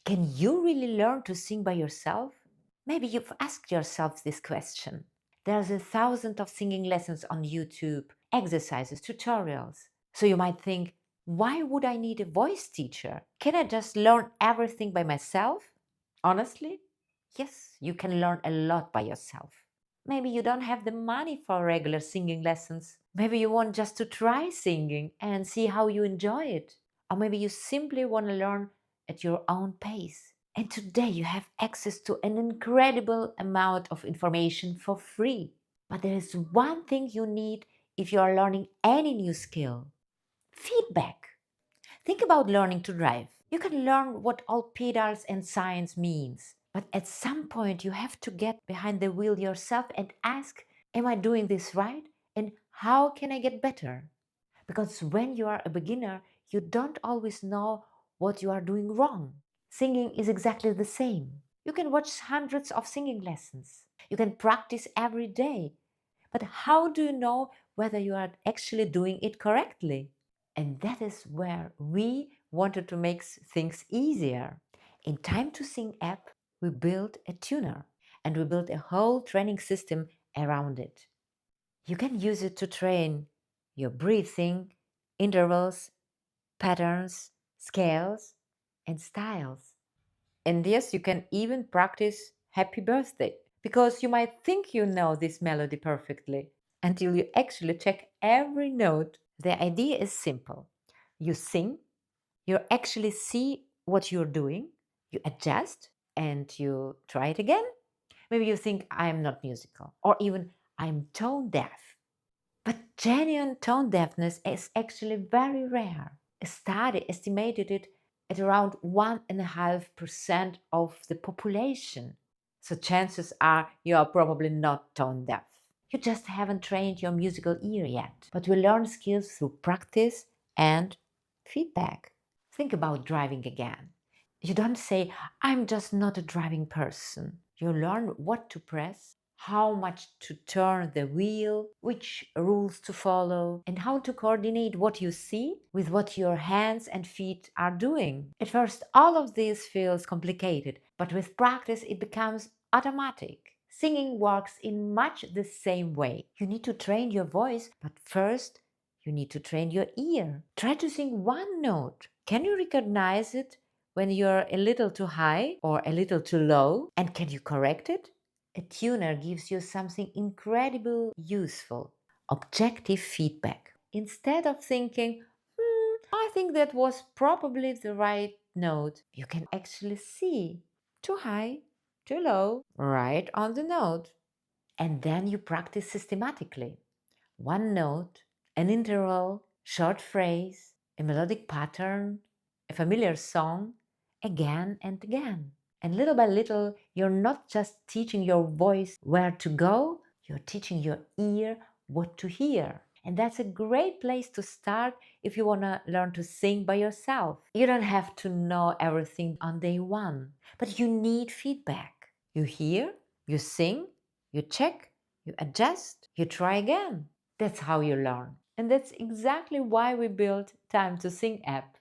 Can you really learn to sing by yourself? Maybe you've asked yourself this question. There's a thousand of singing lessons on YouTube, exercises, tutorials. So you might think, why would I need a voice teacher? Can I just learn everything by myself? Honestly, yes, you can learn a lot by yourself. Maybe you don't have the money for regular singing lessons. Maybe you want just to try singing and see how you enjoy it. Or maybe you simply want to learn at your own pace. And today you have access to an incredible amount of information for free. But there is one thing you need if you are learning any new skill: feedback. Think about learning to drive. You can learn what all pedals and signs means, but at some point you have to get behind the wheel yourself and ask, am I doing this right? And how can I get better? Because when you are a beginner, you don't always know what you are doing wrong. Singing is exactly the same. You can watch hundreds of singing lessons. You can practice every day. But how do you know whether you are actually doing it correctly? And that is where we wanted to make things easier. In Time to Sing app, we built a tuner and we built a whole training system around it. You can use it to train your breathing, intervals, patterns, scales, and styles. And yes, you can even practice happy birthday, because you might think you know this melody perfectly until you actually check every note. The idea is simple. You sing, you actually see what you're doing, you adjust, and you try it again. Maybe you think, I'm not musical, or even I'm tone deaf. But genuine tone deafness is actually very rare. A study estimated it at around 1.5% of the population. So chances are you are probably not tone deaf. You just haven't trained your musical ear yet. But we learn skills through practice and feedback. Think about driving again. You don't say, I'm just not a driving person. You learn what to press, how much to turn the wheel, which rules to follow, and how to coordinate what you see with what your hands and feet are doing. At first, all of this feels complicated, but with practice, it becomes automatic. Singing works in much the same way. You need to train your voice, but first, you need to train your ear. Try to sing one note. Can you recognize it when you're a little too high or a little too low? And can you correct it? A tuner gives you something incredibly useful: objective feedback. Instead of thinking, I think that was probably the right note, you can actually see too high, too low, right on the note. And then you practice systematically. One note, an interval, short phrase, a melodic pattern, a familiar song, again and again. And little by little, you're not just teaching your voice where to go, you're teaching your ear what to hear. And that's a great place to start if you want to learn to sing by yourself. You don't have to know everything on day one, but you need feedback. You hear, you sing, you check, you adjust, you try again. That's how you learn. And that's exactly why we built Time to Sing app.